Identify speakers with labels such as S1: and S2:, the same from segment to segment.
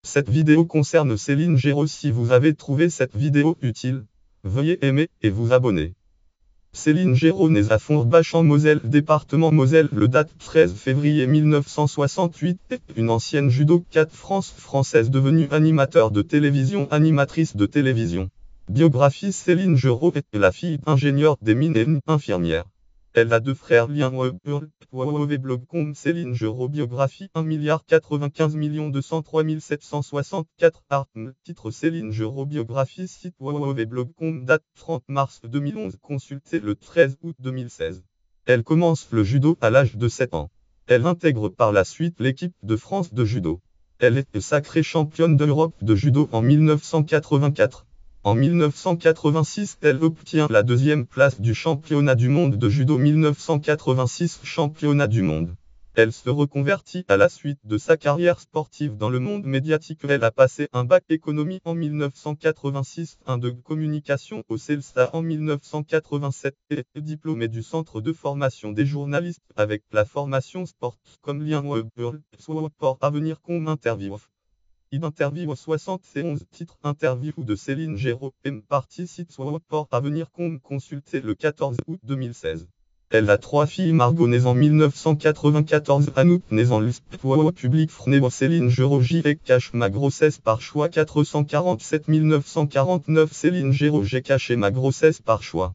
S1: Cette vidéo concerne Céline Géraud. Si vous avez trouvé cette vidéo utile, veuillez aimer et vous abonner. Céline Géraud née à Forbach en Moselle, département Moselle, le date 13 février 1968, est une ancienne judoka française devenue animateur de télévision, animatrice de télévision. Biographie: Céline Géraud est la fille d'ingénieur des mines et infirmière. Elle a deux frères. Lien blog.com. Céline Géraud. Biographie: 1,95 764 articles. Titre: Céline Géraud. Biographie. Site www.blog.com. Date: 30 mars 2011. Consulté le 13 août 2016. Elle commence le judo à l'âge de 7 ans. Elle intègre par la suite l'équipe de France de judo. Elle est sacrée championne d'Europe de judo en 1984. En 1986, elle obtient la deuxième place du championnat du monde de judo. 1986 championnat du monde. Elle se reconvertit à la suite de sa carrière sportive dans le monde médiatique. Elle a passé un bac économie en 1986, un de communication au CELSA en 1987 et est diplômée du centre de formation des journalistes avec la formation sport comme lien sport avenir comme interview. Interview 71. Titre: Interview de Céline Géraud. Partie site sport avenir com. Consulté le 14 août 2016. Elle a trois filles: Margot née en 1994, Anouk née en public Céline Géraud. J'ai caché ma grossesse par choix. 447 949. Céline Géraud. J'ai caché ma grossesse par choix.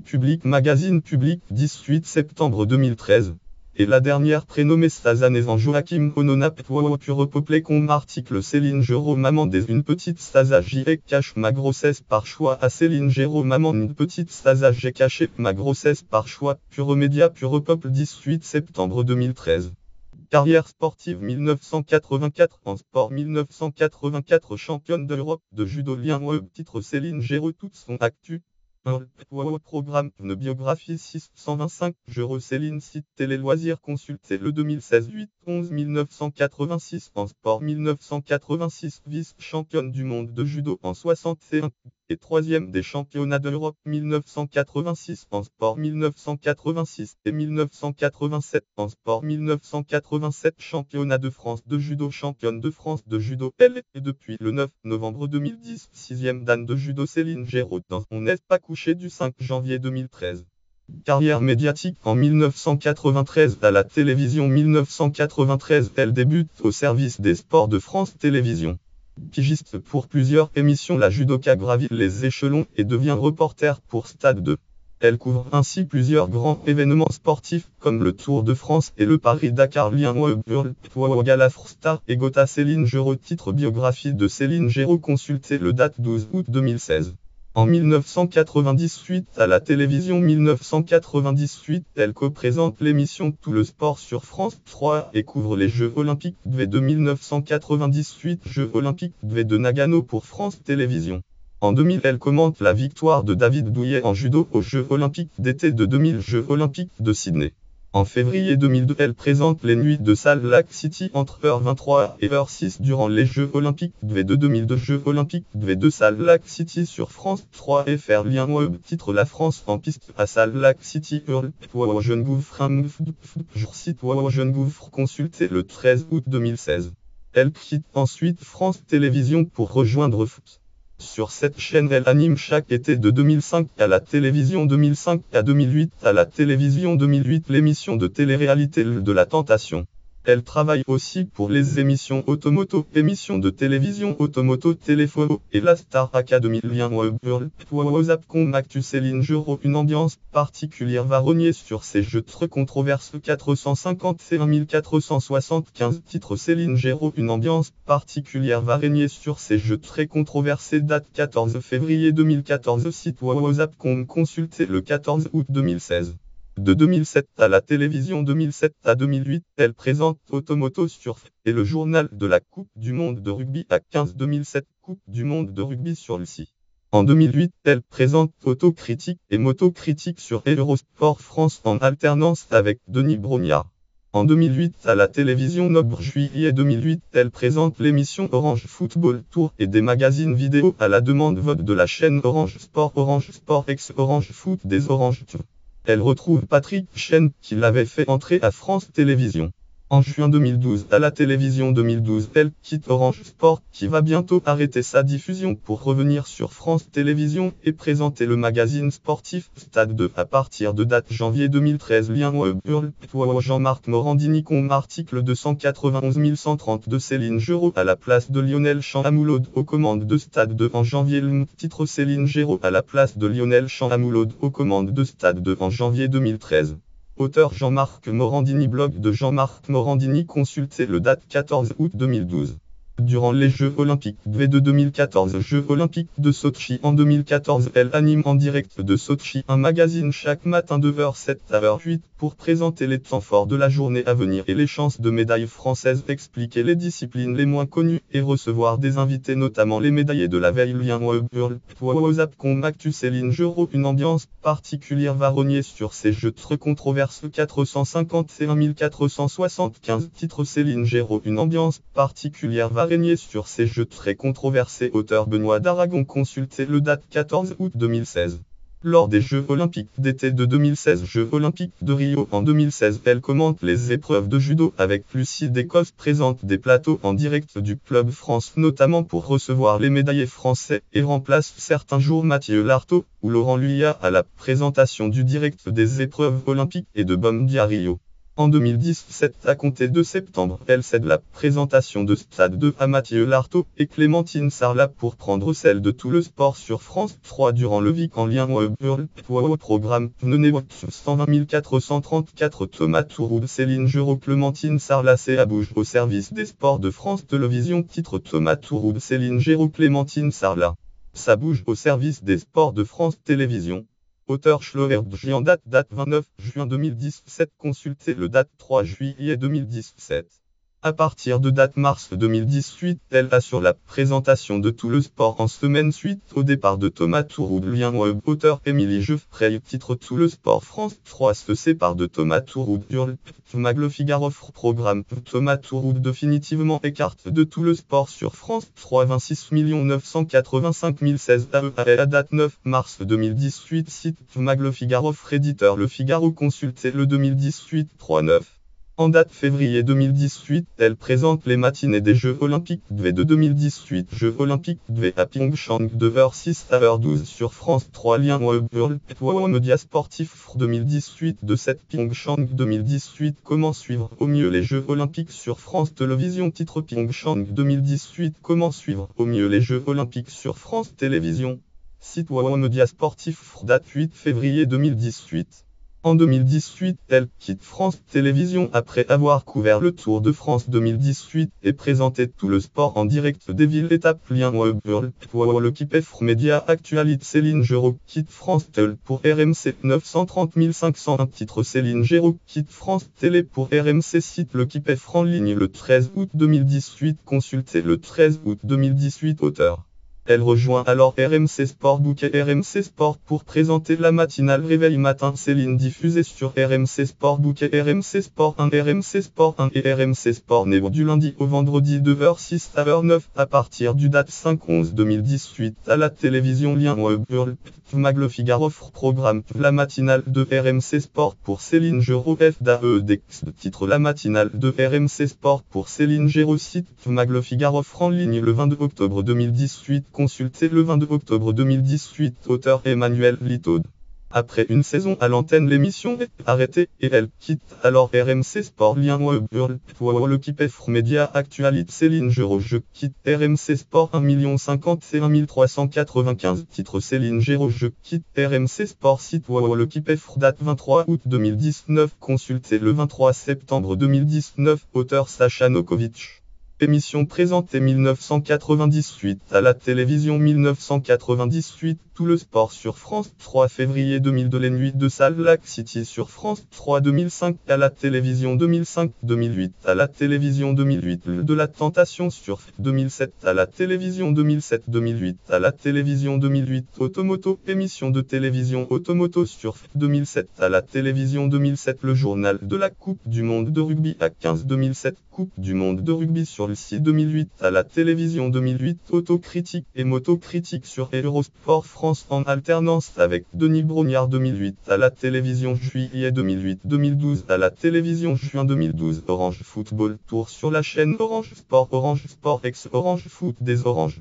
S1: Public Magazine. Public 18 septembre 2013. Et la dernière prénommée Stazanezan Joachim Onona pure peuplé com. Article: Céline Géraud. Maman des une petite Staza. J'ai caché ma grossesse par choix. À Céline Géraud. Maman une petite Staza. J'ai caché ma grossesse par choix. Pure Média. Pure Peuple. 18 septembre 2013. Carrière sportive: 1984 en sport. 1984 championne d'Europe de judo. Lien web. Titre: Céline Géraud. Toute son actu. Programme. Une biographie. 625. Géraud Céline. Site télé loisirs. Consulté le 2016. 8-11 1986 en sport. 1986 vice-championne du monde de judo en 61 et troisième des championnats d'Europe. 1986 en sport. 1986 et 1987 en sport. 1987 championnat de France de judo. Championne de France de judo. Elle est depuis le 9 novembre 2010 6e dan de judo. Céline Géraud dans On n'est pas couché du 5 janvier 2013. Carrière médiatique: en 1993 à la télévision. 1993 elle débute au service des sports de France Télévisions. Pigiste pour plusieurs émissions, la judoka gravit les échelons et devient reporter pour Stade 2. Elle couvre ainsi plusieurs grands événements sportifs comme le Tour de France et le Paris-Dakar. Lien Galafstar et Gotha. Céline Géraud. Titre: Biographie de Céline Géraud. Consulté le date 12 août 2016. En 1998 à la télévision. 1998 elle co-présente l'émission Tout le sport sur France 3 et couvre les Jeux Olympiques de 1998. Jeux Olympiques de Nagano pour France Télévisions. En 2000 elle commente la victoire de David Douillet en judo aux Jeux Olympiques d'été de 2000. Jeux Olympiques de Sydney. En février 2002 elle présente les nuits de Salt Lake City entre h23 et h6 durant les Jeux Olympiques de 2002. Jeux Olympiques de Salt Lake City sur France 3 FR. Lien web. Titre: La France en piste à Salt Lake City. Jeune gouffre. Site Jeune gouffre. Consulté le 13 août 2016. Elle quitte ensuite France Télévisions pour rejoindre Foot. Sur cette chaîne elle anime chaque été de 2005 à la télévision. 2005 à 2008 à la télévision. 2008 l'émission de télé-réalité de la tentation. Elle travaille aussi pour les émissions Automoto, émissions de télévision Automoto Téléphoto et la Star Academy. Lien web.com. Actu. Céline Géraud. Une ambiance particulière va rogner sur ces jeux très controversés. 451 475. Titre: Céline Géraud. Une ambiance particulière va régner sur ces jeux très controversés. Date: 14 février 2014. Site www.com. Consulté le 14 août 2016. De 2007 à la télévision. 2007 à 2008, elle présente Automoto sur et le journal de la Coupe du Monde de rugby à 15. 2007 Coupe du Monde de rugby sur LCI. En 2008, elle présente Autocritique et Motocritique sur Eurosport France en alternance avec Denis Brognard. En 2008 à la télévision. Juillet 2008, elle présente l'émission Orange Football Tour et des magazines vidéo à la demande vote de la chaîne Orange Sport ex Orange Foot des Orange. Elle retrouve Patrick Chen qui l'avait fait entrer à France Télévisions. En juin 2012, à la télévision 2012, elle quitte Orange Sport, qui va bientôt arrêter sa diffusion pour revenir sur France Télévisions et présenter le magazine sportif Stade 2 à partir de date janvier 2013. Lien web Jean-Marc Morandini article 291 130 de Céline Géraud à la place de Lionel Champ-Amoulaud aux commandes de Stade 2 en janvier. Titre Céline Géraud à la place de Lionel Champ-Amoulaud aux commandes de Stade 2 en janvier 2013. Auteur Jean-Marc Morandini. Blog de Jean-Marc Morandini. Consultez le date 14 août 2012. Durant les Jeux Olympiques de 2014, Jeux Olympiques de Sotchi en 2014, elle anime en direct de Sotchi un magazine chaque matin de 9h07 à 9h08 pour présenter les temps forts de la journée à venir et les chances de médailles françaises, expliquer les disciplines les moins connues et recevoir des invités, notamment les médaillés de la veille. Lien web Actu Céline Géraud. Une ambiance particulière va rogner sur ces Jeux très controversés. 451 475. Titre Céline Géraud. Une ambiance particulière va régner sur ces Jeux très controversés. Auteur Benoît d'Aragon. Consultez le date 14 août 2016. Lors des Jeux Olympiques d'été de 2016, Jeux Olympiques de Rio en 2016, elle commente les épreuves de judo avec Lucie Descosses, présente des plateaux en direct du Club France, notamment pour recevoir les médaillés français, et remplace certains jours Mathieu Lartaud ou Laurent Luyat à la présentation du direct des épreuves olympiques et de Bombi à Rio. En 2017, à compter de septembre, elle cède la présentation de Stade 2 à Mathieu Lartaud et Clémentine Sarlat pour prendre celle de Tout le sport sur France 3 durant le week-end. En lien web programme 120 434. Thomas Touroud. Céline Géraud. Clémentine Sarlat. C'est à bouge au service des sports de France Télévisions. Titre Thomas Touroud. Céline Géraud. Clémentine Sarlat. Ça bouge au service des sports de France Télévisions. Auteur Schloer Gian. Date 29 juin 2017. Consultez le date 3 juillet 2017. À partir de date mars 2018, elle assure la présentation de Tout le sport en semaine suite au départ de Thomas Touroud. Lien web. Auteur Émilie Geoffrey. Titre Tout le sport France 3 se sépare de Thomas Touroud. Le Figaro. Programme Thomas Touroud définitivement écarte de Tout le sport sur France 3. 26 985 016 AEA à date 9 mars 2018. Site Le Figaro. Éditeur Le Figaro. Consultez le 2018 3-9. En date février 2018, elle présente les matinées des Jeux Olympiques de 2018. Jeux Olympiques de à Pyeongchang de 9h06 à 9h12 sur France 3. Lien web Média sportif 2018 de 7 Pyeongchang 2018. Comment suivre au mieux les Jeux Olympiques sur France Télévisions. Titre Pyeongchang 2018. Comment suivre au mieux les Jeux Olympiques sur France Télévisions. Site Média sportif. Date 8 février 2018. En 2018, elle quitte France Télévisions après avoir couvert le Tour de France 2018 et présenté Tout le sport en direct des villes étapes. Lien web l'équipe Média Actualité. Céline Géraud quitte France Télé pour RMC. 930 501. Titre Céline Géraud quitte France Télé pour RMC. Site l'équipe en ligne le 13 août 2018. Consultez le 13 août 2018. Auteur. Elle rejoint alors RMC Sport Bouquet RMC Sport pour présenter la matinale Réveil Matin. Céline diffusée sur RMC Sport Bouquet RMC Sport 1 RMC Sport 1 et RMC Sport Néo du lundi au vendredi de 9h06 à 9h09 à partir du date 5-11 2018 à la télévision. Lien web Le Figaro. Programme la matinale de RMC Sport pour Céline Géraud. FDAEDX. Titre La matinale de RMC Sport pour Céline Géraud. Site Le Figaro en ligne le 22 octobre 2018. Consultez le 22 octobre 2018. Auteur Emmanuel Litaud. Après une saison à l'antenne, l'émission est arrêtée et elle quitte alors RMC Sport. Lien web l'équipe Média Actualité. Céline Géraud. Je quitte RMC Sport. 1 051 395. Titre Céline Géraud. Je quitte RMC Sport. Site l'équipe date 23 août 2019. Consultez le 23 septembre 2019. Auteur Sacha Nokovic. Émission présentée 1998 à la télévision. 1998. Tout le sport sur France 3. Février 2002. Les nuits de Salt Lake City sur France 3. 2005 à la télévision. 2005. 2008 à la télévision. 2008. De la tentation sur 2007 à la télévision. 2007. 2008 à la télévision. 2008. Automoto. Émission de télévision Automoto sur 2007 à la télévision. 2007. Le journal de la Coupe du Monde de rugby à 15. 2007. Coupe du monde de rugby sur le site 2008 à la télévision 2008, autocritique et motocritique sur Eurosport France en alternance avec Denis Brognard 2008 à la télévision juillet 2008-2012 à la télévision juin 2012 Orange Football Tour sur la chaîne Orange Sport ex Orange Foot des Orange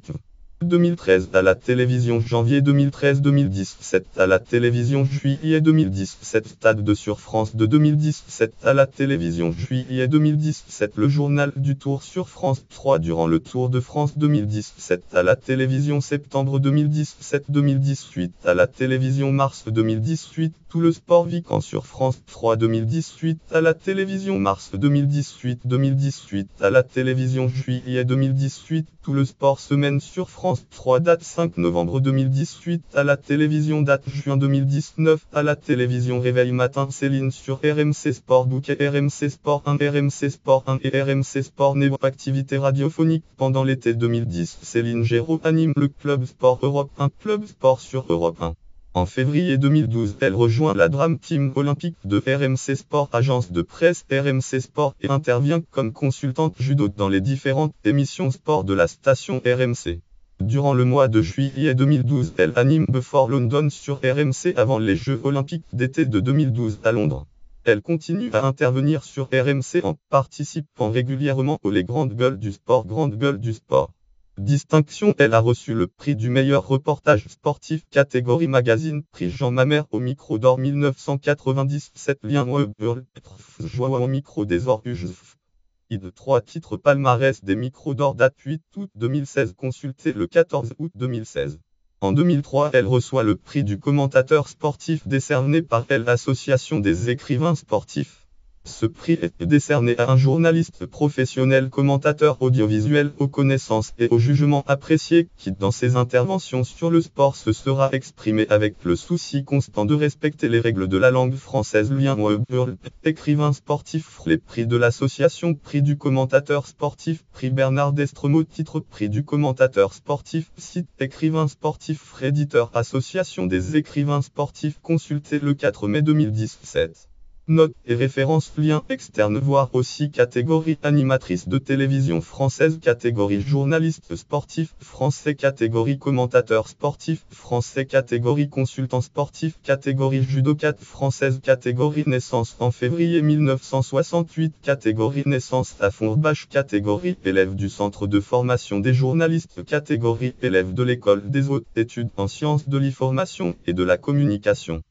S1: 2013 à la télévision janvier 2013-2017 à la télévision juillet 2017 Stade 2 sur France 2 2017 à la télévision juillet 2017 le journal du Tour sur France 3 durant le Tour de France 2017 à la télévision septembre 2017-2018 à la télévision mars 2018 tout le sport Vican sur France 3 2018 à la télévision mars 2018-2018 à la télévision juillet 2018 tout le sport semaine sur France 3 date 5 novembre 2018 à la télévision date juin 2019 à la télévision réveil matin Céline sur RMC Sport Bouquet RMC Sport 1 RMC Sport 1 et RMC Sport Néo activité radiophonique pendant l'été 2010 Céline Géraud anime le Club Sport Europe 1 Club Sport sur Europe 1. En février 2012, elle rejoint la Dream Team olympique de RMC Sport, agence de presse RMC Sport et intervient comme consultante judo dans les différentes émissions sport de la station RMC. Durant le mois de juillet 2012, elle anime Before London sur RMC avant les Jeux olympiques d'été de 2012 à Londres. Elle continue à intervenir sur RMC en participant régulièrement aux Les Grandes Gueules du Sport. Distinction, elle a reçu le prix du meilleur reportage sportif catégorie magazine, prix Jean Mamère au micro d'or 1997 lien joie au micro des Orgues. De 3 titres palmarès des micros d'or date 8 août 2016 consulté le 14 août 2016. En 2003, elle reçoit le prix du commentateur sportif décerné par l'Association des écrivains sportifs. Ce prix est décerné à un journaliste professionnel commentateur audiovisuel aux connaissances et au jugement apprécié qui dans ses interventions sur le sport se sera exprimé avec le souci constant de respecter les règles de la langue française. Lien écrivain sportif. Les prix de l'association, prix du commentateur sportif, prix Bernard Destremaux, titre prix du commentateur sportif, site écrivain sportif, éditeur association des écrivains sportifs consulté le 4 mai 2017. Notes et références lien externe voir aussi catégorie animatrice de télévision française catégorie journaliste sportif français catégorie commentateur sportif français catégorie consultant sportif catégorie judokat française catégorie naissance en février 1968 catégorie naissance à Fourbache catégorie élève du centre de formation des journalistes catégorie élève de l'école des hautes études en sciences de l'information et de la communication.